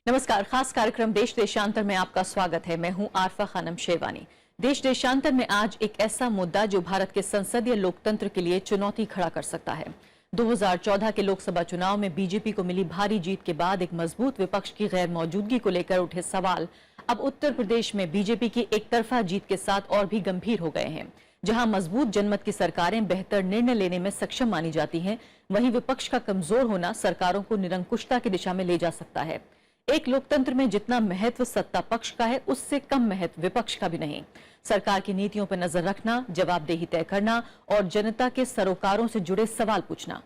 नमस्कार। खास कार्यक्रम देश देशांतर में आपका स्वागत है। मैं हूं आरफा खानम शेरवानी। देश देशांतर में आज एक ऐसा मुद्दा जो भारत के संसदीय लोकतंत्र के लिए चुनौती खड़ा कर सकता है। 2014 के लोकसभा चुनाव में बीजेपी को मिली भारी जीत के बाद एक मजबूत विपक्ष की गैर मौजूदगी को लेकर उठे सवाल अब उत्तर प्रदेश में बीजेपी की एक तरफा जीत के साथ और भी गंभीर हो गए हैं। जहां मजबूत जनमत की सरकारें बेहतर निर्णय लेने में सक्षम मानी जाती हैं, वहीं विपक्ष का कमजोर होना सरकारों को निरंकुशता की दिशा में ले जा सकता है। एक लोकतंत्र में जितना महत्व सत्ता पक्ष का है, उससे कम महत्व विपक्ष का भी नहीं। सरकार की नीतियों पर नजर रखना, जवाबदेही तय करना और जनता के सरोकारों से जुड़े सवाल पूछना।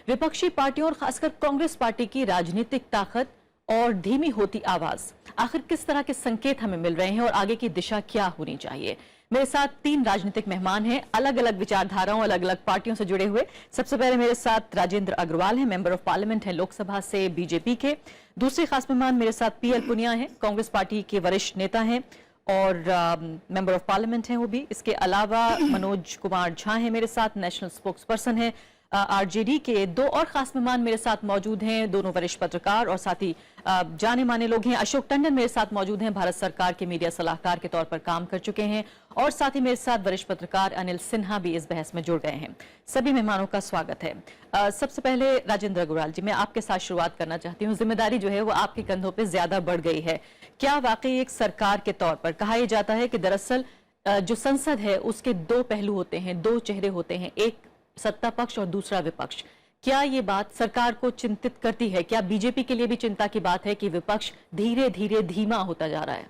विपक्षी पार्टियों और खासकर कांग्रेस पार्टी की राजनीतिक ताकत और धीमी होती आवाज, आखिर किस तरह के संकेत हमें मिल रहे हैं और आगे की दिशा क्या होनी चाहिए? मेरे साथ तीन राजनीतिक मेहमान हैं, अलग अलग विचारधाराओं, अलग अलग पार्टियों से जुड़े हुए। सबसे पहले मेरे साथ राजेंद्र अग्रवाल हैं, मेंबर ऑफ पार्लियामेंट हैं लोकसभा से बीजेपी के। दूसरे खास मेहमान मेरे साथ पीएल पुनिया हैं, कांग्रेस पार्टी के वरिष्ठ नेता हैं और मेंबर ऑफ पार्लियामेंट हैं वो भी। इसके अलावा मनोज कुमार झा हैं मेरे साथ, नेशनल स्पोक्स पर्सन है आरजेडी के। दो और खास मेहमान मेरे साथ मौजूद हैं, दोनों वरिष्ठ पत्रकार और साथ ही जाने माने लोग हैं। अशोक टंडन मेरे साथ मौजूद हैं, भारत सरकार के मीडिया सलाहकार के तौर पर काम कर चुके हैं और साथ ही मेरे साथ वरिष्ठ पत्रकार अनिल सिन्हा भी इस बहस में जुड़ गए हैं। सभी मेहमानों का स्वागत है। सबसे पहले राजेंद्र अग्रवाल जी, मैं आपके साथ शुरुआत करना चाहती हूँ। जिम्मेदारी जो है वो आपके कंधों पर ज्यादा बढ़ गई है। क्या वाकई एक सरकार के तौर पर कहा यह जाता है कि दरअसल जो संसद है उसके दो पहलू होते हैं, दो चेहरे होते हैं, एक सत्ता पक्ष और दूसरा विपक्ष। क्या ये बात सरकार को चिंतित करती है? क्या बीजेपी के लिए भी चिंता की बात है कि विपक्ष धीरे धीरे धीमा होता जा रहा है?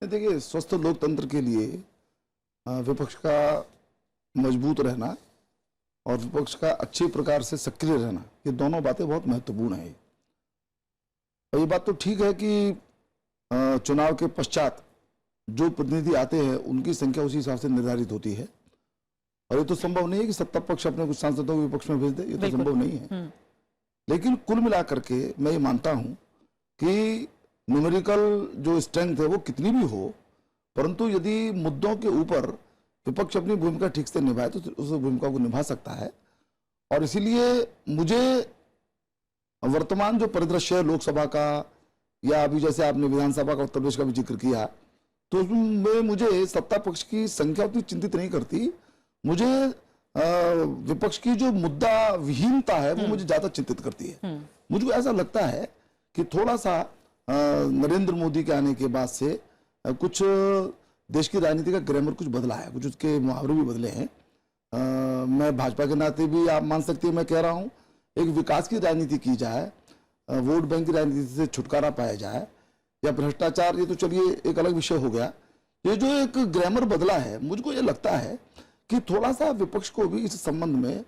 देखिए, स्वस्थ लोकतंत्र के लिए विपक्ष का मजबूत रहना और विपक्ष का अच्छे प्रकार से सक्रिय रहना, ये दोनों बातें बहुत महत्वपूर्ण है। और ये बात तो ठीक है कि चुनाव के पश्चात जो प्रतिनिधि आते हैं उनकी संख्या उसी हिसाब से निर्धारित होती है और ये तो संभव नहीं है कि सत्ता पक्ष अपने कुछ सांसदों को विपक्ष में भेज दे, ये तो संभव नहीं है। लेकिन कुल मिलाकर के मैं ये मानता हूं कि न्यूमेरिकल जो स्ट्रेंथ है वो कितनी भी हो, परंतु यदि मुद्दों के ऊपर विपक्ष अपनी भूमिका ठीक से निभाए तो उस भूमिका को निभा सकता है। और इसीलिए मुझे वर्तमान जो परिदृश्य है लोकसभा का, या अभी जैसे आपने विधानसभा का उत्तर प्रदेश का भी जिक्र किया, तो उसमें मुझे सत्ता पक्ष की संख्या उतनी चिंतित नहीं करती। मुझे विपक्ष की जो मुद्दा विहीनता है वो मुझे ज्यादा चिंतित करती है। मुझको ऐसा लगता है कि थोड़ा सा नरेंद्र मोदी के आने के बाद से कुछ देश की राजनीति का ग्रामर कुछ बदला है, कुछ उसके मुहावरे भी बदले हैं। मैं भाजपा के नाते भी आप मान सकते हैं, मैं कह रहा हूं एक विकास की राजनीति की जाए, वोट बैंक की राजनीति से छुटकारा पाया जाए, या भ्रष्टाचार, ये तो चलिए एक अलग विषय हो गया। ये जो एक ग्रामर बदला है, मुझको ये लगता है कि थोड़ा सा विपक्ष को भी इस संबंध में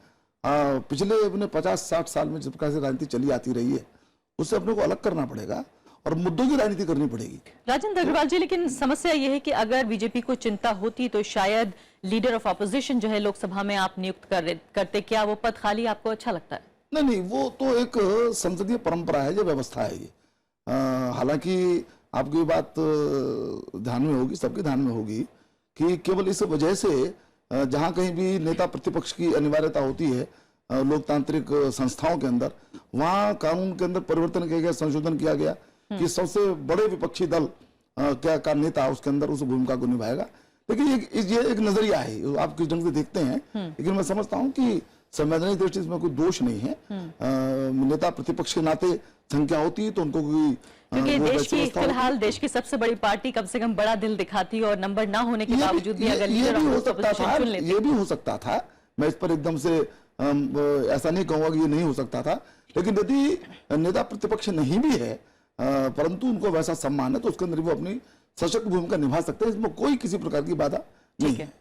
पिछले अपने 50-60 साल में जिस प्रकार से राजनीति चली आती रही है उससे अपने को अलग करना पड़ेगा और मुद्दों की राजनीति करनी पड़ेगी। राजेंद्र अग्रवाल जी, लेकिन समस्या यह है कि अगर बीजेपी को चिंता होती तो शायद लीडर ऑफ ऑपोजिशन जो है लोकसभा में आप नियुक्त करते। क्या वो पद खाली आपको अच्छा लगता है? नहीं, वो तो एक संसदीय परंपरा है, जो व्यवस्था है ये। हालांकि आपकी बात ध्यान में होगी, सबके ध्यान में होगी कि केवल इस वजह से जहां कहीं भी नेता प्रतिपक्ष की अनिवार्यता होती है लोकतांत्रिक संस्थाओं के अंदर, वहां कानून के अंदर परिवर्तन किया गया, संशोधन किया गया कि सबसे बड़े विपक्षी दल क्या का नेता उसके अंदर उस भूमिका को निभाएगा। लेकिन ये एक नजरिया है, आप किस ढंग से देखते हैं। लेकिन मैं समझता हूं कि संवैधानिक दृष्टि से कोई दोष नहीं है। नेता प्रतिपक्ष के नाते संख्या होती है तो उनको कोई, क्योंकि देश की फिलहाल देश की सबसे बड़ी पार्टी कम से कम बड़ा दिल दिखाती है और नंबर ना होने के बावजूद भी अगर लीडर हो सकता था, ये भी हो सकता था। मैं इस पर एकदम से ऐसा नहीं कहूंगा कि ये नहीं हो सकता था। लेकिन यदि नेता प्रतिपक्ष नहीं भी है परंतु उनको वैसा सम्मान है तो उसके अंदर वो अपनी सशक्त भूमिका निभा सकते हैं, इसमें कोई किसी प्रकार की बाधा नहीं है।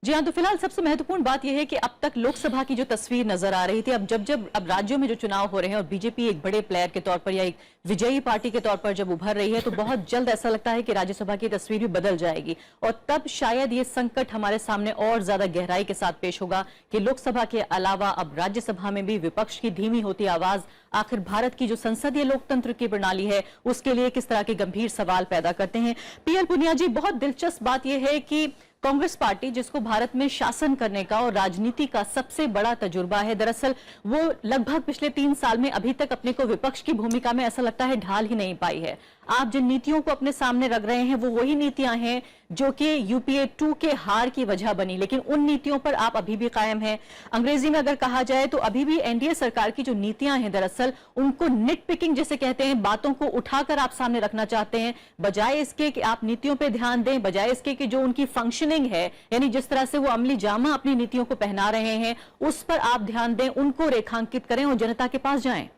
जी हाँ, तो फिलहाल सबसे महत्वपूर्ण बात यह है कि अब तक लोकसभा की जो तस्वीर नजर आ रही थी, अब राज्यों में जो चुनाव हो रहे हैं और बीजेपी एक बड़े प्लेयर के तौर पर या एक विजयी पार्टी के तौर पर जब उभर रही है, तो बहुत जल्द ऐसा लगता है कि राज्यसभा की तस्वीर भी बदल जाएगी और तब शायद ये संकट हमारे सामने और ज्यादा गहराई के साथ पेश होगा कि लोकसभा के अलावा अब राज्यसभा में भी विपक्ष की धीमी होती आवाज आखिर भारत की जो संसदीय लोकतंत्र की प्रणाली है उसके लिए किस तरह के गंभीर सवाल पैदा करते हैं। पीएल पुनिया जी, बहुत दिलचस्प बात यह है कि कांग्रेस पार्टी, जिसको भारत में शासन करने का और राजनीति का सबसे बड़ा तजुर्बा है, दरअसल वो लगभग पिछले 3 साल में अभी तक अपने को विपक्ष की भूमिका में ऐसा लगता है ढाल ही नहीं पाई है। आप जिन नीतियों को अपने सामने रख रहे हैं वो वही नीतियां हैं जो कि यूपीए 2 के हार की वजह बनी, लेकिन उन नीतियों पर आप अभी भी कायम हैं। अंग्रेजी में अगर कहा जाए तो अभी भी एनडीए सरकार की जो नीतियां हैं दरअसल उनको निट पिकिंग जिसे कहते हैं, बातों को उठाकर आप सामने रखना चाहते हैं, बजाय इसके कि आप नीतियों पर ध्यान दें, बजाय इसके कि जो उनकी फंक्शनिंग है, यानी जिस तरह से वो अमली जामा अपनी नीतियों को पहना रहे हैं उस पर आप ध्यान दें, उनको रेखांकित करें और जनता के पास जाएं।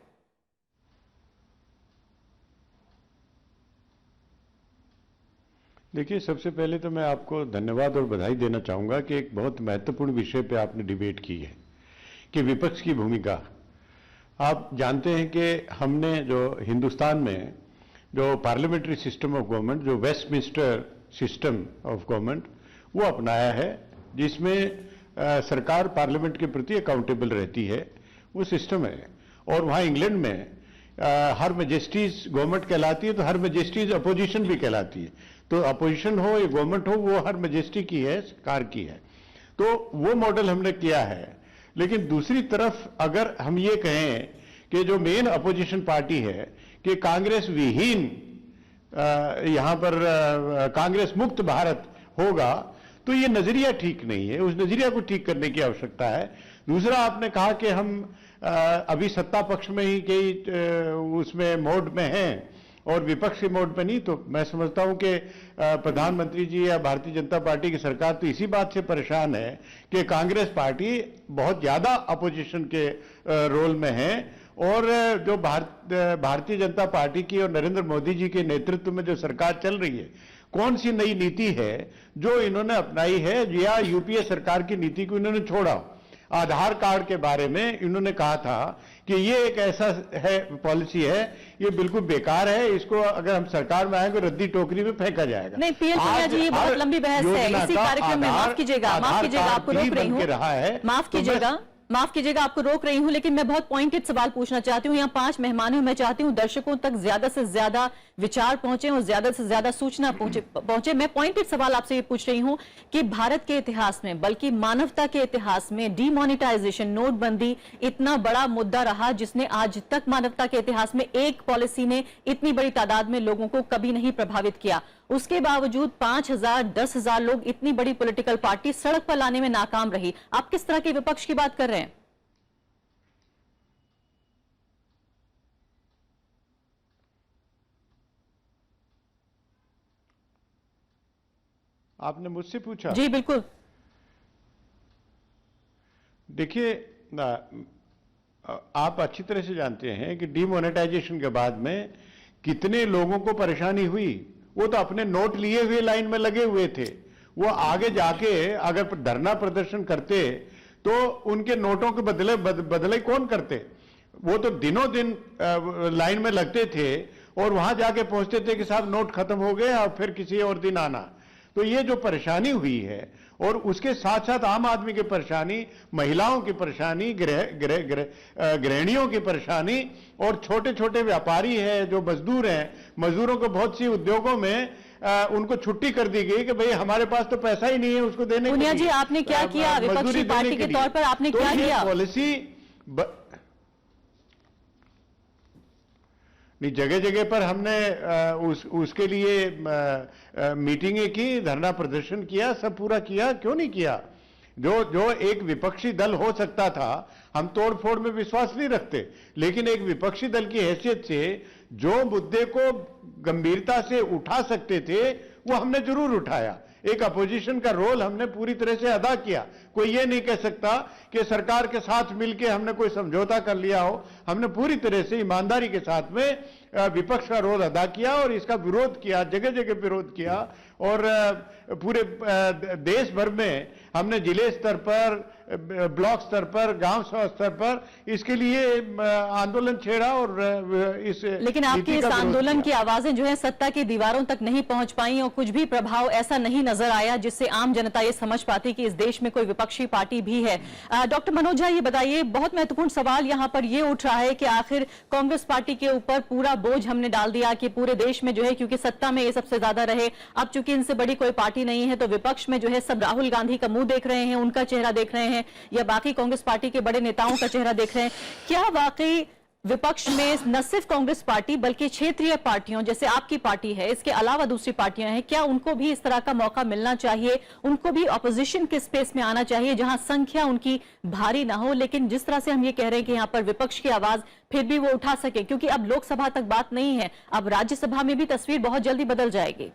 देखिए, सबसे पहले तो मैं आपको धन्यवाद और बधाई देना चाहूंगा कि एक बहुत महत्वपूर्ण विषय पे आपने डिबेट की है कि विपक्ष की भूमिका। आप जानते हैं कि हमने जो हिंदुस्तान में जो पार्लियामेंट्री सिस्टम ऑफ गवर्नमेंट, जो वेस्टमिंस्टर सिस्टम ऑफ गवर्नमेंट, वो अपनाया है, जिसमें सरकार पार्लियामेंट के प्रति अकाउंटेबल रहती है, वो सिस्टम है। और वहाँ इंग्लैंड में हर मैजेस्टीज गवर्नमेंट कहलाती है, तो हर मैजेस्टीज अपोजिशन भी कहलाती है। तो अपोजिशन हो या गवर्नमेंट हो, वो हर मैजेस्टी की है, सरकार की है। तो वो मॉडल हमने किया है। लेकिन दूसरी तरफ अगर हम ये कहें कि जो मेन अपोजिशन पार्टी है कि कांग्रेस विहीन यहाँ पर कांग्रेस मुक्त भारत होगा, तो ये नजरिया ठीक नहीं है। उस नजरिया को ठीक करने की आवश्यकता है। दूसरा, आपने कहा कि हम अभी सत्ता पक्ष में ही कई उसमें मोड में हैं और विपक्ष के मोड पे नहीं। तो मैं समझता हूं कि प्रधानमंत्री जी या भारतीय जनता पार्टी की सरकार तो इसी बात से परेशान है कि कांग्रेस पार्टी बहुत ज्यादा अपोजिशन के रोल में है, और जो भारतीय जनता पार्टी की और नरेंद्र मोदी जी के नेतृत्व में जो सरकार चल रही है, कौन सी नई नीति है जो इन्होंने अपनाई है, या यूपीए सरकार की नीति को इन्होंने छोड़ा। आधार कार्ड के बारे में इन्होंने कहा था कि ये एक ऐसा है पॉलिसी है, ये बिल्कुल बेकार है, इसको अगर हम सरकार में आएंगे रद्दी टोकरी में फेंका जाएगा। नहीं पीएल पुनिया जी, ये बहुत लंबी बहस है इसी कार्यक्रम में। माफ कीजिएगा आपको रोक रही हूँ, माफ कीजिएगा आपको रोक रही हूं, लेकिन मैं बहुत पॉइंटेड सवाल पूछना चाहती हूं। यहाँ 5 मेहमान हैं, मैं चाहती हूं दर्शकों तक ज्यादा से ज्यादा विचार पहुंचे और ज्यादा से ज्यादा सूचना पहुंचे। मैं पॉइंटेड सवाल आपसे ये पूछ रही हूं कि भारत के इतिहास में, बल्कि मानवता के इतिहास में डीमोनेटाइजेशन, नोटबंदी इतना बड़ा मुद्दा रहा जिसने आज तक मानवता के इतिहास में एक पॉलिसी ने इतनी बड़ी तादाद में लोगों को कभी नहीं प्रभावित किया। उसके बावजूद 5,000, 10,000 लोग, इतनी बड़ी पॉलिटिकल पार्टी सड़क पर लाने में नाकाम रही। आप किस तरह के विपक्ष की बात कर रहे हैं? आपने मुझसे पूछा? जी बिल्कुल। देखिए, आप अच्छी तरह से जानते हैं कि डीमोनेटाइजेशन के बाद में कितने लोगों को परेशानी हुई। वो तो अपने नोट लिए हुए लाइन में लगे हुए थे। वो आगे जाके अगर धरना प्रदर्शन करते तो उनके नोटों के बदले कौन करते? वो तो दिनों दिन लाइन में लगते थे और वहां जाके पहुंचते थे कि साहब नोट खत्म हो गए और फिर किसी और दिन आना। तो ये जो परेशानी हुई है, और उसके साथ साथ आम आदमी की परेशानी, महिलाओं की परेशानी, गृहिणियों की परेशानी, और छोटे छोटे व्यापारी है जो मजदूर हैं, मजदूरों को बहुत सी उद्योगों में उनको छुट्टी कर दी गई कि भाई हमारे पास तो पैसा ही नहीं है उसको देने के लिए। पुनिया जी, आपने क्या किया विपक्षी पार्टी के तौर पर? आपने क्या किया? पॉलिसी नहीं, जगह जगह पर हमने उसके लिए मीटिंगें की, धरना प्रदर्शन किया, सब पूरा किया। क्यों नहीं किया? जो एक विपक्षी दल हो सकता था, हम तोड़ फोड़ में विश्वास नहीं रखते, लेकिन एक विपक्षी दल की हैसियत से जो मुद्दे को गंभीरता से उठा सकते थे वो हमने जरूर उठाया। एक अपोजिशन का रोल हमने पूरी तरह से अदा किया। कोई ये नहीं कह सकता कि सरकार के साथ मिलकर हमने कोई समझौता कर लिया हो। हमने पूरी तरह से ईमानदारी के साथ में विपक्ष का रोल अदा किया और इसका विरोध किया, जगह जगह विरोध किया, और पूरे देश भर में हमने जिले स्तर पर, ब्लॉक स्तर पर, गांव स्तर पर इसके लिए आंदोलन छेड़ा और इस लेकिन आपके इस आंदोलन की आवाजें जो है सत्ता की दीवारों तक नहीं पहुंच पाई और कुछ भी प्रभाव ऐसा नहीं नजर आया जिससे आम जनता ये समझ पाती कि इस देश में कोई विपक्षी पार्टी भी है। डॉक्टर मनोज झा, ये बताइए, बहुत महत्वपूर्ण सवाल यहां पर ये उठ रहा है कि आखिर कांग्रेस पार्टी के ऊपर पूरा बोझ हमने डाल दिया कि पूरे देश में जो है, क्योंकि सत्ता में ये सबसे ज्यादा रहे, अब चूंकि इनसे बड़ी कोई पार्टी नहीं है तो विपक्ष में जो है सब राहुल गांधी का मुंह देख रहे हैं, उनका चेहरा देख रहे हैं, या बाकी कांग्रेस पार्टी के बड़े नेताओं का चेहरा देख रहे हैं। क्या वाकई विपक्ष में न सिर्फ कांग्रेस पार्टी बल्कि क्षेत्रीय पार्टियों जैसे आपकी पार्टी है, इसके अलावा दूसरी पार्टियां हैं, क्या उनको भी इस तरह का मौका मिलना चाहिए? उनको भी ऑपोजिशन के स्पेस में आना चाहिए जहां संख्या उनकी भारी ना हो, लेकिन जिस तरह से हम ये कह रहे हैं कि यहां पर विपक्ष की आवाज फिर भी वो उठा सके, क्योंकि अब लोकसभा तक बात नहीं है, अब राज्यसभा में भी तस्वीर बहुत जल्दी बदल जाएगी।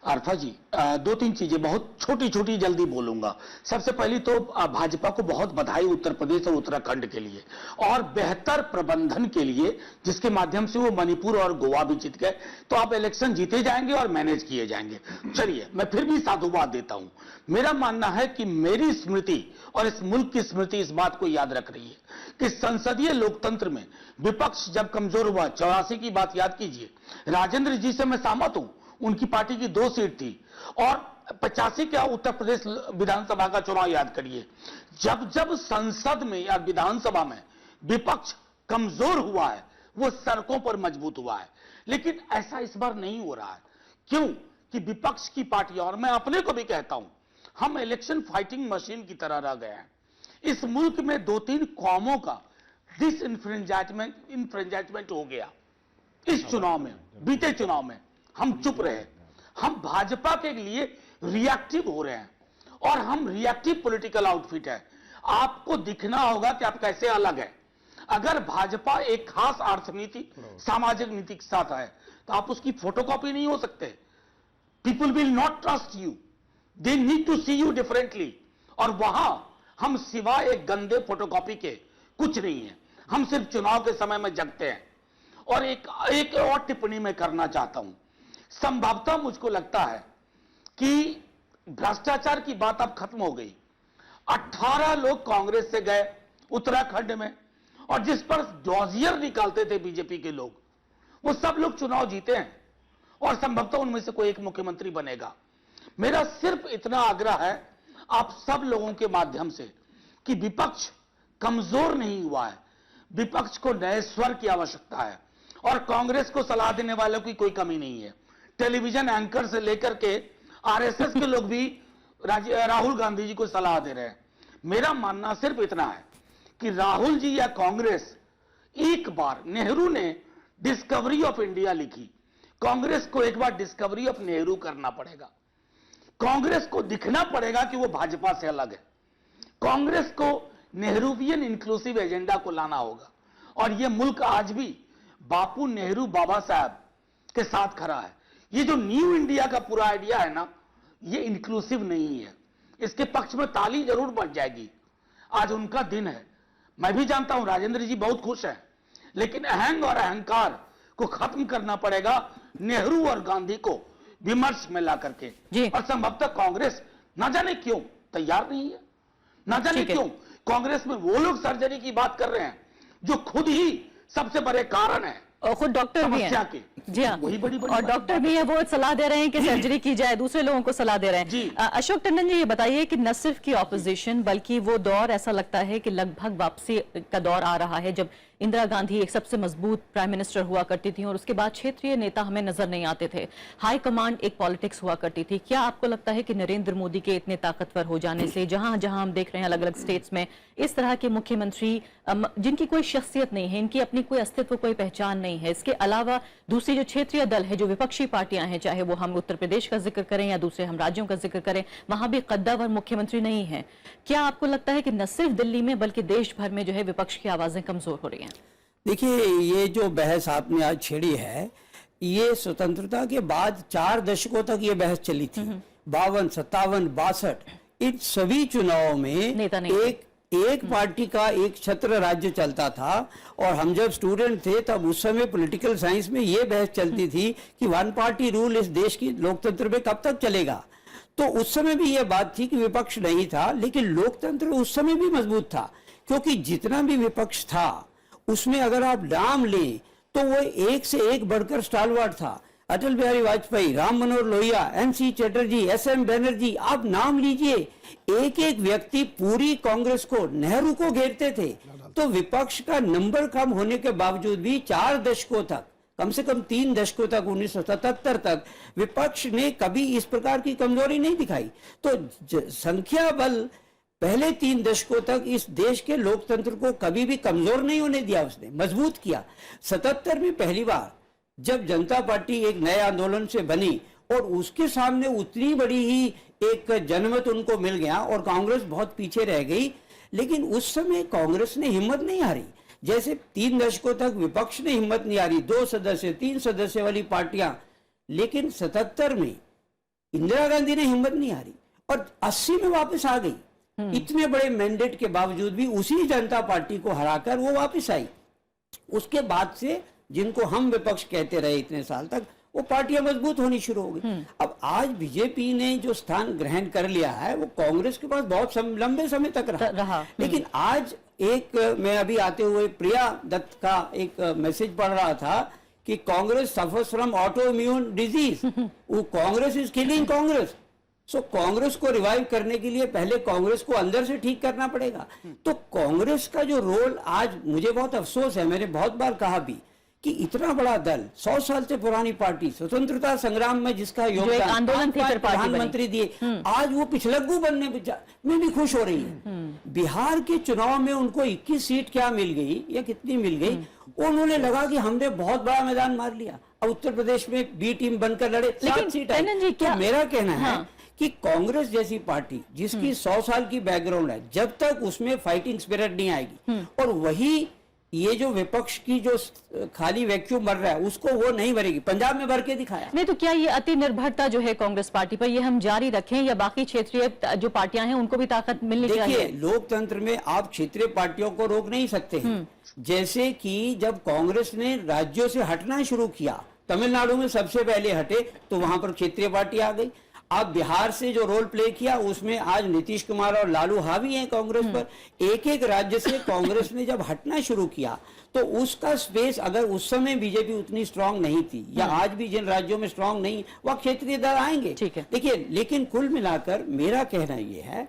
आरफा जी, दो तीन चीजें बहुत छोटी छोटी जल्दी बोलूंगा। सबसे पहली तो भाजपा को बहुत बधाई उत्तर प्रदेश और उत्तराखंड के लिए और बेहतर प्रबंधन के लिए, जिसके माध्यम से वो मणिपुर और गोवा भी जीत गए। तो आप इलेक्शन जीते जाएंगे और मैनेज किए जाएंगे। चलिए, मैं फिर भी साधुवाद देता हूं। मेरा मानना है कि मेरी स्मृति और इस मुल्क की स्मृति इस बात को याद रख रही है कि संसदीय लोकतंत्र में विपक्ष जब कमजोर हुआ, 84 की बात याद कीजिए, राजेंद्र जी से मैं सहमत हूं, उनकी पार्टी की 2 सीट थी, और 85 का उत्तर प्रदेश विधानसभा का चुनाव याद करिए। जब जब संसद में या विधानसभा में विपक्ष कमजोर हुआ है, वो सड़कों पर मजबूत हुआ है। लेकिन ऐसा इस बार नहीं हो रहा है। क्यों? कि विपक्ष की पार्टियां, और मैं अपने को भी कहता हूं, हम इलेक्शन फाइटिंग मशीन की तरह रह गए हैं। इस मुल्क में 2-3 कौमों का डिसइंफ्रेंचाइजमेंट हो गया। इस चुनाव में, बीते चुनाव में हम चुप रहे, हम भाजपा के लिए रिएक्टिव हो रहे हैं, और हम रिएक्टिव पॉलिटिकल आउटफिट है। आपको दिखना होगा कि आप कैसे अलग है। अगर भाजपा एक खास अर्थनीति, सामाजिक नीति के साथ है, तो आप उसकी फोटोकॉपी नहीं हो सकते। People will not trust you, they need to see you differently. और वहां हम सिवाय एक गंदे फोटोकॉपी के कुछ नहीं है। हम सिर्फ चुनाव के समय में जगते हैं। और एक और टिप्पणी मैं करना चाहता हूं। संभवतः मुझको लगता है कि भ्रष्टाचार की बात अब खत्म हो गई। 18 लोग कांग्रेस से गए उत्तराखंड में, और जिस पर डॉजियर निकालते थे बीजेपी के लोग, वो सब लोग चुनाव जीते हैं, और संभवतः उनमें से कोई एक मुख्यमंत्री बनेगा। मेरा सिर्फ इतना आग्रह है आप सब लोगों के माध्यम से कि विपक्ष कमजोर नहीं हुआ है। विपक्ष को नए स्वर की आवश्यकता है, और कांग्रेस को सलाह देने वालों की कोई कमी नहीं है। टेलीविजन एंकर से लेकर के आरएसएस के लोग भी राहुल गांधी जी को सलाह दे रहे हैं। मेरा मानना सिर्फ इतना है कि राहुल जी या कांग्रेस, एक बार नेहरू ने डिस्कवरी ऑफ इंडिया लिखी, कांग्रेस को एक बार डिस्कवरी ऑफ नेहरू करना पड़ेगा। कांग्रेस को दिखना पड़ेगा कि वो भाजपा से अलग है। कांग्रेस को नेहरूवियन इंक्लूसिव एजेंडा को लाना होगा, और ये मुल्क आज भी बापू, नेहरू, बाबा साहब के साथ खड़ा है। ये जो न्यू इंडिया का पूरा आइडिया है ना, ये इंक्लूसिव नहीं है। इसके पक्ष में ताली जरूर बच जाएगी। आज उनका दिन है। मैं भी जानता हूं राजेंद्र जी बहुत खुश हैं, लेकिन अहंग और अहंकार को खत्म करना पड़ेगा, नेहरू और गांधी को विमर्श में ला करके। और संभवतः कांग्रेस ना जाने क्यों तैयार नहीं है, ना जाने क्यों कांग्रेस में वो लोग सर्जरी की बात कर रहे हैं जो खुद ही सबसे बड़े कारण है। और खुद डॉक्टर भी हैं, जी हाँ, वही बड़ी और डॉक्टर भी है, वो सलाह दे रहे हैं कि सर्जरी की जाए, दूसरे लोगों को सलाह दे रहे हैं। अशोक टंडन जी, ये बताइए कि न सिर्फ की ऑपोजिशन बल्कि वो दौर ऐसा लगता है कि लगभग वापसी का दौर आ रहा है, जब इंदिरा गांधी एक सबसे मजबूत प्राइम मिनिस्टर हुआ करती थी और उसके बाद क्षेत्रीय नेता हमें नजर नहीं आते थे, हाई कमांड एक पॉलिटिक्स हुआ करती थी। क्या आपको लगता है कि नरेंद्र मोदी के इतने ताकतवर हो जाने से, जहां जहां हम देख रहे हैं अलग अलग स्टेट्स में इस तरह के मुख्यमंत्री जिनकी कोई शख्सियत नहीं है, इनकी अपनी कोई अस्तित्व, कोई पहचान नहीं है, इसके अलावा दूसरी जो क्षेत्रीय दल है, जो विपक्षी पार्टियां हैं, चाहे वो हम उत्तर प्रदेश का जिक्र करें या दूसरे हम राज्यों का जिक्र करें, वहां भी कद्दावर मुख्यमंत्री नहीं है। क्या आपको लगता है कि न सिर्फ दिल्ली में बल्कि देश भर में जो है विपक्ष की आवाजें कमजोर हो रही हैं? देखिए, ये जो बहस आपने आज छेड़ी है, ये स्वतंत्रता के बाद 4 दशकों तक ये बहस चली थी। 52, 57, 62 इन सभी चुनावों में एक पार्टी का एक छत्र राज्य चलता था। और हम जब स्टूडेंट थे तब उस समय पॉलिटिकल साइंस में ये बहस चलती थी कि 1 पार्टी रूल इस देश की लोकतंत्र में कब तक चलेगा। तो उस समय भी ये बात थी कि विपक्ष नहीं था, लेकिन लोकतंत्र उस समय भी मजबूत था, क्योंकि जितना भी विपक्ष था उसमें अगर आप नाम लें तो वो एक से एक बढ़कर स्टालवार्ड था। अटल बिहारी वाजपेयी, राम मनोहर लोहिया, एनसी चटर्जी, एसएम बनर्जी, आप नाम लीजिए, एक एक व्यक्ति पूरी कांग्रेस को, नेहरू को घेरते थे। तो विपक्ष का नंबर कम होने के बावजूद भी 4 दशकों तक, कम से कम 3 दशकों तक, 1977 तक विपक्ष ने कभी इस प्रकार की कमजोरी नहीं दिखाई। तो संख्या बल पहले 3 दशकों तक इस देश के लोकतंत्र को कभी भी कमजोर नहीं होने दिया, उसने मजबूत किया। 77 में पहली बार जब जनता पार्टी एक नए आंदोलन से बनी और उसके सामने उतनी बड़ी ही एक जनमत उनको मिल गया और कांग्रेस बहुत पीछे रह गई, लेकिन उस समय कांग्रेस ने हिम्मत नहीं हारी। जैसे 3 दशकों तक विपक्ष ने हिम्मत नहीं हारी, 2 सदस्य 3 सदस्य वाली पार्टियां, लेकिन 77 में इंदिरा गांधी ने हिम्मत नहीं हारी और 80 में वापस आ गई। इतने बड़े मैंडेट के बावजूद भी उसी जनता पार्टी को हराकर वो वापस आई। उसके बाद से जिनको हम विपक्ष कहते रहे इतने साल तक, वो पार्टियां मजबूत होनी शुरू हो गई। अब आज बीजेपी ने जो स्थान ग्रहण कर लिया है वो कांग्रेस के पास बहुत लंबे समय तक रहा। लेकिन आज मैं अभी आते हुए प्रिया दत्त का एक मैसेज पढ़ रहा था कि Congress suffers from auto immune disease, वो कांग्रेस इज किलिंग कांग्रेस। सो कांग्रेस को रिवाइव करने के लिए पहले कांग्रेस को अंदर से ठीक करना पड़ेगा। तो कांग्रेस का जो रोल आज, मुझे बहुत अफसोस है, मैंने बहुत बार कहा भी कि इतना बड़ा दल, 100 साल से पुरानी पार्टी, स्वतंत्रता संग्राम में जिसका योगदान, आंदोलन थी, प्रधानमंत्री दिए, आज वो पिछलग्गू बनने में भी खुश हो रही है। बिहार के चुनाव में उनको 21 सीट क्या मिल गई या कितनी मिल गई, उन्होंने लगा कि हमने बहुत बड़ा मैदान मार लिया। अब उत्तर प्रदेश में बी टीम बनकर लड़े, 7 सीट आई। तो मेरा कहना है कि कांग्रेस जैसी पार्टी जिसकी 100 साल की बैकग्राउंड है, जब तक उसमें फाइटिंग स्पिरिट नहीं आएगी और वही ये जो विपक्ष की जो खाली वैक्यूम भर रहा है उसको वो नहीं भरेगी। पंजाब में भर के दिखाया। नहीं तो क्या ये अति निर्भरता जो है कांग्रेस पार्टी पर, ये हम जारी रखें या बाकी क्षेत्रीय जो पार्टियां हैं उनको भी ताकत मिलनी चाहिए? देखिए, लोकतंत्र में आप क्षेत्रीय पार्टियों को रोक नहीं सकते हैं। जैसे कि जब कांग्रेस ने राज्यों से हटना शुरू किया, तमिलनाडु में सबसे पहले हटे तो वहां पर क्षेत्रीय पार्टी आ गई। आप बिहार से जो रोल प्ले किया उसमें आज नीतीश कुमार और लालू हावी हैं कांग्रेस पर। एक एक राज्य से कांग्रेस ने जब हटना शुरू किया तो उसका स्पेस, अगर उस समय बीजेपी उतनी स्ट्रांग नहीं थी या आज भी जिन राज्यों में स्ट्रांग नहीं, वह क्षेत्रीय दल आएंगे। देखिए, लेकिन कुल मिलाकर मेरा कहना यह है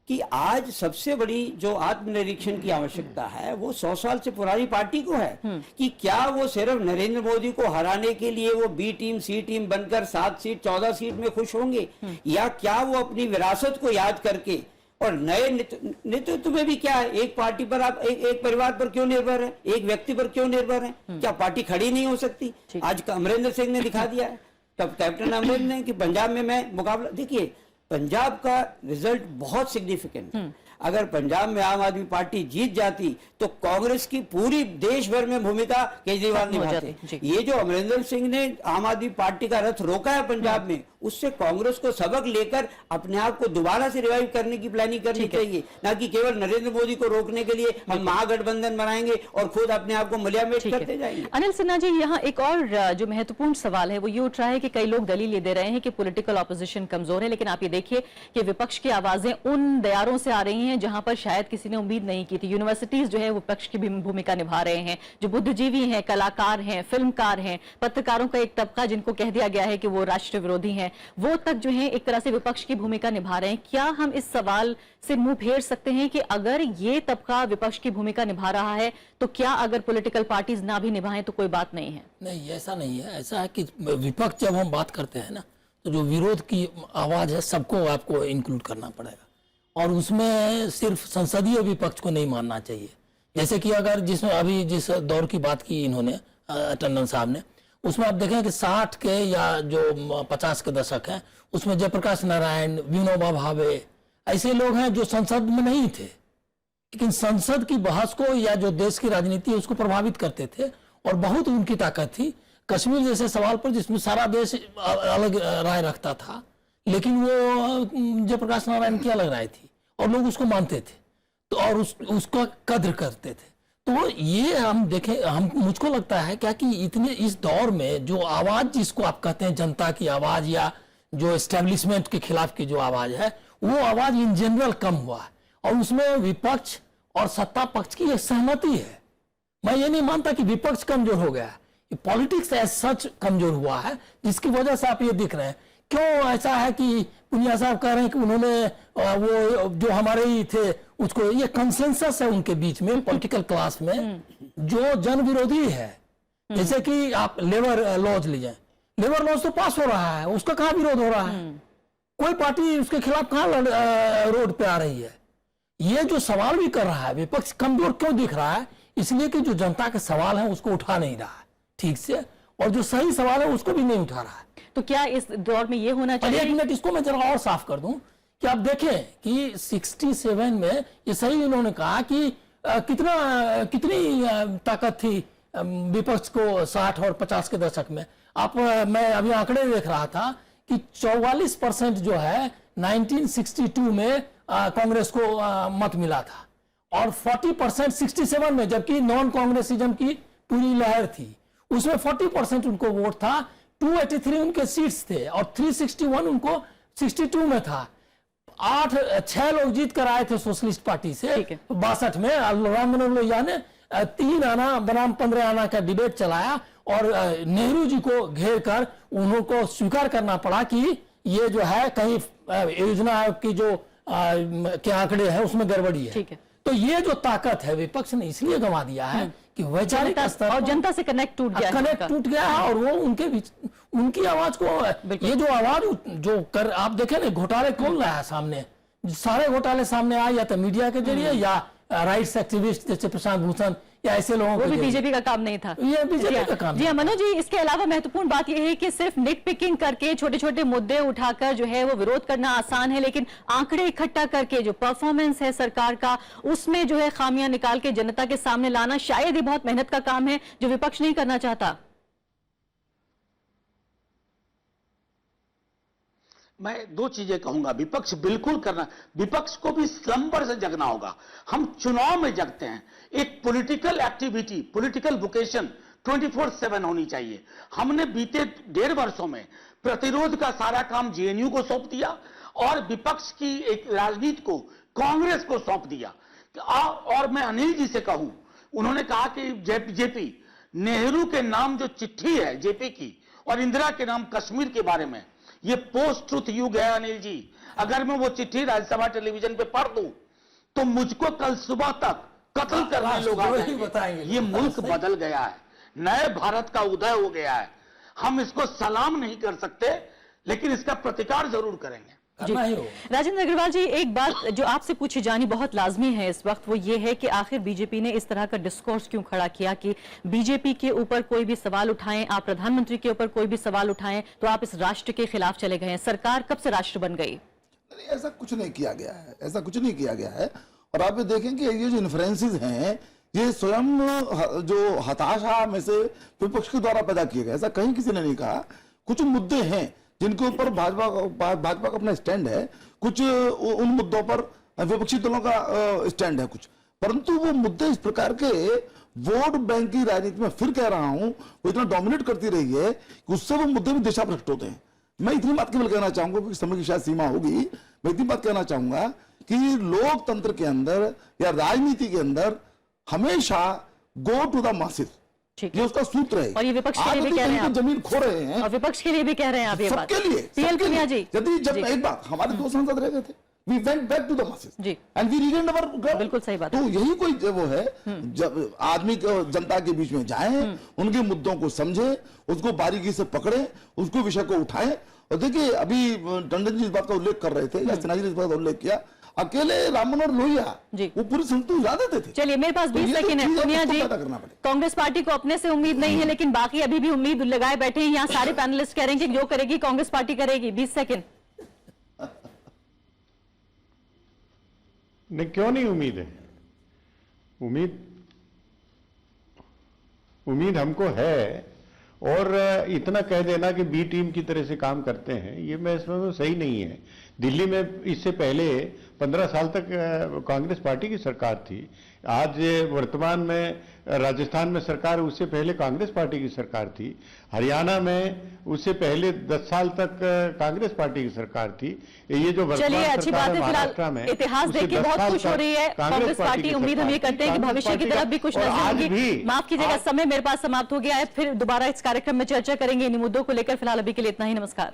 कि आज सबसे बड़ी जो आत्मनिरीक्षण की आवश्यकता है वो 100 साल से पुरानी पार्टी को है कि क्या वो सिर्फ नरेंद्र मोदी को हराने के लिए वो बी टीम सी टीम बनकर 7 सीट 14 सीट में खुश होंगे, या क्या वो अपनी विरासत को याद करके और नए नेतृत्व में भी क्या है, एक पार्टी पर आप एक परिवार पर क्यों निर्भर है, एक व्यक्ति पर क्यों निर्भर है? क्या पार्टी खड़ी नहीं हो सकती? आज अमरिंदर सिंह ने दिखा दिया है, तब कैप्टन अमरिंदर ने, कि पंजाब में मैं मुकाबला। देखिए, पंजाब का रिजल्ट बहुत सिग्निफिकेंट है। अगर पंजाब में आम आदमी पार्टी जीत जाती तो कांग्रेस की पूरी देश भर में भूमिका केजरीवाल निभाते। ये जो अमरिंदर सिंह ने आम आदमी पार्टी का रथ रोका है पंजाब में, उससे कांग्रेस को सबक लेकर अपने आप को दोबारा से रिवाइव करने की प्लानिंग करनी चाहिए, ना कि केवल नरेंद्र मोदी को रोकने के लिए हम महागठबंधन बनाएंगे और खुद अपने आप को मलियामेट करते जाएंगे। अनिल सिन्हा जी, यहाँ एक और जो महत्वपूर्ण सवाल है वो ये उठ रहा है कि कई लोग दलील ये दे रहे हैं कि पॉलिटिकल ऑपोजिशन कमजोर है, लेकिन आप ये देखिए कि विपक्ष की आवाजें उन दयारों से आ रही हैं जहां पर शायद किसी ने उम्मीद नहीं की थी। यूनिवर्सिटीज जो है वो विपक्ष की भूमिका निभा रहे हैं, जो बुद्धिजीवी हैं, कलाकार हैं, फिल्मकार हैं, पत्रकारों का एक तबका जिनको कह दिया गया है कि वो राष्ट्र विरोधी हैं, वो तक जो है एक तरह से विपक्ष की भूमिका निभा रहे हैं। क्या हम इस सवाल से मुंह फेर सकते हैं कि अगर ये तबका विपक्ष की भूमिका निभा रहा है तो क्या अगर पॉलिटिकल पार्टीज ना भी निभाएं तो कोई बात नहीं है? नहीं, ऐसा नहीं है। ऐसा है कि विपक्ष जब हम बात करते हैं ना, तो जो विरोध की आवाज है सबको आपको इंक्लूड करना पड़ेगा और उसमें सिर्फ संसदीय विपक्ष को नहीं मानना चाहिए। जैसे कि अगर जिस दौर की बात की इन्होंने टंडन साहब ने, उसमें आप देखें कि 60 के या जो 50 के दशक है उसमें जयप्रकाश नारायण, विनोबा भावे, ऐसे लोग हैं जो संसद में नहीं थे लेकिन संसद की बहस को या जो देश की राजनीति है उसको प्रभावित करते थे और बहुत उनकी ताकत थी। कश्मीर जैसे सवाल पर जिसमें सारा देश अलग राय रखता था लेकिन वो जयप्रकाश नारायण की अलग राय थी और लोग उसको मानते थे तो और उसका कद्र करते थे। तो ये हम देखें, मुझको लगता है क्या कि इतने इस दौर में जो आवाज जिसको आप कहते हैं जनता की आवाज या जो एस्टेब्लिशमेंट के खिलाफ की जो आवाज है वो आवाज इन जनरल कम हुआ है और उसमें विपक्ष और सत्ता पक्ष की एक सहमति है। मैं ये नहीं मानता कि विपक्ष कमजोर हो गया है, पॉलिटिक्स एज सच कमजोर हुआ है जिसकी वजह से आप ये दिख रहे हैं। क्यों ऐसा है कि पुनिया साहब कह रहे हैं कि उन्होंने वो जो हमारे ही थे उसको, ये कंसेंसस है उनके बीच में पॉलिटिकल क्लास में जो जन विरोधी है। जैसे कि आप लेबर लॉज लीजिए, लेबर लॉज तो पास हो रहा है, उसका कहाँ विरोध हो रहा है? कोई पार्टी उसके खिलाफ कहाँ रोड पे आ रही है? ये जो सवाल भी कर रहा है विपक्ष कमजोर क्यों दिख रहा है? इसलिए कि जो जनता के सवाल है उसको उठा नहीं रहा है ठीक से, और जो सही सवाल है उसको भी नहीं उठा रहा है। तो क्या इस दौर में ये होना और चाहिए? एक मिनट इसको मैं जरा और साफ कर दूं कि आप देखें कि 67 में ये सही इन्होंने कहा कि कितनी ताकत थी विपक्ष को 60 और 50 के दशक में। मैं अभी आंकड़े देख रहा था कि 44% जो है 1962 में कांग्रेस को मत मिला था, और 40% 67 में, जबकि नॉन कांग्रेसिज्म की पूरी लहर थी, उसमें 40% उनको वोट था। 283 उनके सीट्स थे और 361 उनको 62 में था। 6 लोग जीत कर आए थे सोशलिस्ट पार्टी से 62 में। राम मनोहर लोहिया ने 3 आना बनाम 15 आना का डिबेट चलाया और नेहरू जी को घेर कर उनको स्वीकार करना पड़ा कि ये जो है कहीं योजना आयोग की जो के आंकड़े हैं उसमें गड़बड़ी है। तो ये जो ताकत है विपक्ष ने इसलिए गंवा दिया है कि वैचारिक स्तर और जनता से कनेक्ट टूट गया है और वो उनके बीच उनकी आवाज को, ये जो आवाज जो कर आप देखें ना, घोटाले कौन लाया सामने? सारे घोटाले सामने आए या तो मीडिया के जरिए या राइट्स एक्टिविस्ट जैसे प्रशांत भूषण या ऐसे लोगों वो भी बीजेपी का काम नहीं था। ये बीजेपी का काम। जी हाँ मनोज जी, इसके अलावा महत्वपूर्ण बात यह है कि सिर्फ निट पिकिंग करके छोटे छोटे मुद्दे उठाकर जो है वो विरोध करना आसान है, लेकिन आंकड़े इकट्ठा करके जो परफॉर्मेंस है सरकार का उसमें जो है खामियां निकाल के जनता के सामने लाना शायद ही बहुत मेहनत का काम है, जो विपक्ष नहीं करना चाहता। मैं 2 चीजें कहूंगा। विपक्ष बिल्कुल करना, विपक्ष को भी स्लंबर से जगना होगा। हम चुनाव में जगते हैं, एक पॉलिटिकल एक्टिविटी, पॉलिटिकल वोकेशन 24/7 होनी चाहिए। हमने बीते 1.5 वर्षों में प्रतिरोध का सारा काम जेएनयू को सौंप दिया और विपक्ष की एक राजनीति को कांग्रेस को सौंप दिया। और मैं अनिल जी से कहूं, उन्होंने कहा कि जेपी नेहरू के नाम जो चिट्ठी है जेपी की और इंदिरा के नाम कश्मीर के बारे में, ये पोस्ट ट्रुथ युग है अनिल जी। अगर मैं वो चिट्ठी राज्यसभा टेलीविजन पे पढ़ दूं तो मुझको कल सुबह तक कत्ल करने लोग आ जाएंगे। ये मुल्क बदल गया है, नए भारत का उदय हो गया है। हम इसको सलाम नहीं कर सकते, लेकिन इसका प्रतिकार जरूर करेंगे। राजेंद्र अग्रवाल जी, एक बात जो आपसे पूछी जानी बहुत लाजमी है इस वक्त, वो ये है कि आखिर बीजेपी ने इस तरह का डिस्कोर्स क्यों खड़ा किया कि बीजेपी के ऊपर कोई भी सवाल उठाएं, आप प्रधानमंत्री के ऊपर कोई भी सवाल उठाएं तो आप इस राष्ट्र के खिलाफ चले गए हैं। सरकार कब से राष्ट्र बन गई? ऐसा कुछ नहीं किया गया है, ऐसा कुछ नहीं किया गया है। और आप ये देखें कि ये जो इन्फ्लुएंसेस हैं ये स्वयं जो हताशा में से विपक्ष के द्वारा पैदा किए गए, ऐसा कहीं किसी ने नहीं कहा। कुछ मुद्दे हैं जिनके ऊपर भाजपा का अपना स्टैंड है, कुछ उन मुद्दों पर विपक्षी दलों का स्टैंड है कुछ, परंतु वो मुद्दे इस प्रकार के वोट बैंक की राजनीति में फिर कह रहा हूं वो इतना डोमिनेट करती रही है कि उससे वो मुद्दे भी दिशा भ्रष्ट होते हैं। मैं इतनी बात केवल कहना चाहूंगा, क्योंकि समय की शायद सीमा होगी, मैं इतनी बात कहना चाहूंगा कि लोकतंत्र के अंदर या राजनीति के अंदर हमेशा गो टू द मासेस, ये उसका सूत्र है। और ये विपक्ष के लिए भी कह रहे हैं आप, जमीन खो रहे हैं, और विपक्ष के लिए भी कह रहे हैं आप ये बात। सबके लिए, पीएल पुनिया जी, यदि जब एक बात हमारे 2 सांसद रह गए थे, we went back to the masses and we regained our ground। बिल्कुल सही बात। तो यही कोई वो है, जब आदमी जनता के बीच में जाएं, उनके मुद्दों को समझे, उसको बारीकी से पकड़े, उसको विषय को उठाएं। और देखिए अभी टंडन जी इस बात का उल्लेख कर रहे थे या सिन्हा जी ने इस बात का उल्लेख किया, अकेले राम मनोहर लोहिया वो पूरी संसद उड़ा देते थे। चलिए मेरे पास 20 सेकंड है। पुनिया जी, कांग्रेस पार्टी को अपने से उम्मीद नहीं है, लेकिन बाकी अभी भी उम्मीद लगाए बैठे हैं। यहाँ सारे पैनलिस्ट कह रहे हैं कि जो करेगी कांग्रेस पार्टी करेगी। 20 सेकंड। नहीं, क्यों नहीं उम्मीद है? उम्मीद हमको है। और इतना कह देना कि बी टीम की तरह से काम करते हैं, ये मैं समझता सही नहीं है। दिल्ली में इससे पहले 15 साल तक कांग्रेस पार्टी की सरकार थी। आज वर्तमान में राजस्थान में सरकार, उससे पहले कांग्रेस पार्टी की सरकार थी। हरियाणा में उससे पहले 10 साल तक कांग्रेस पार्टी की सरकार थी। ये जो चलिए अच्छी बात है, फिलहाल इतिहास देख के बहुत खुश हो रही है कांग्रेस पार्टी। उम्मीद हम ये करते हैं कि भविष्य की तरफ भी कुछ नजर होगी। माफ कीजिएगा, समय मेरे पास समाप्त हो गया है। फिर दोबारा इस कार्यक्रम में चर्चा करेंगे इन मुद्दों को लेकर। फिलहाल अभी के लिए इतना ही। नमस्कार।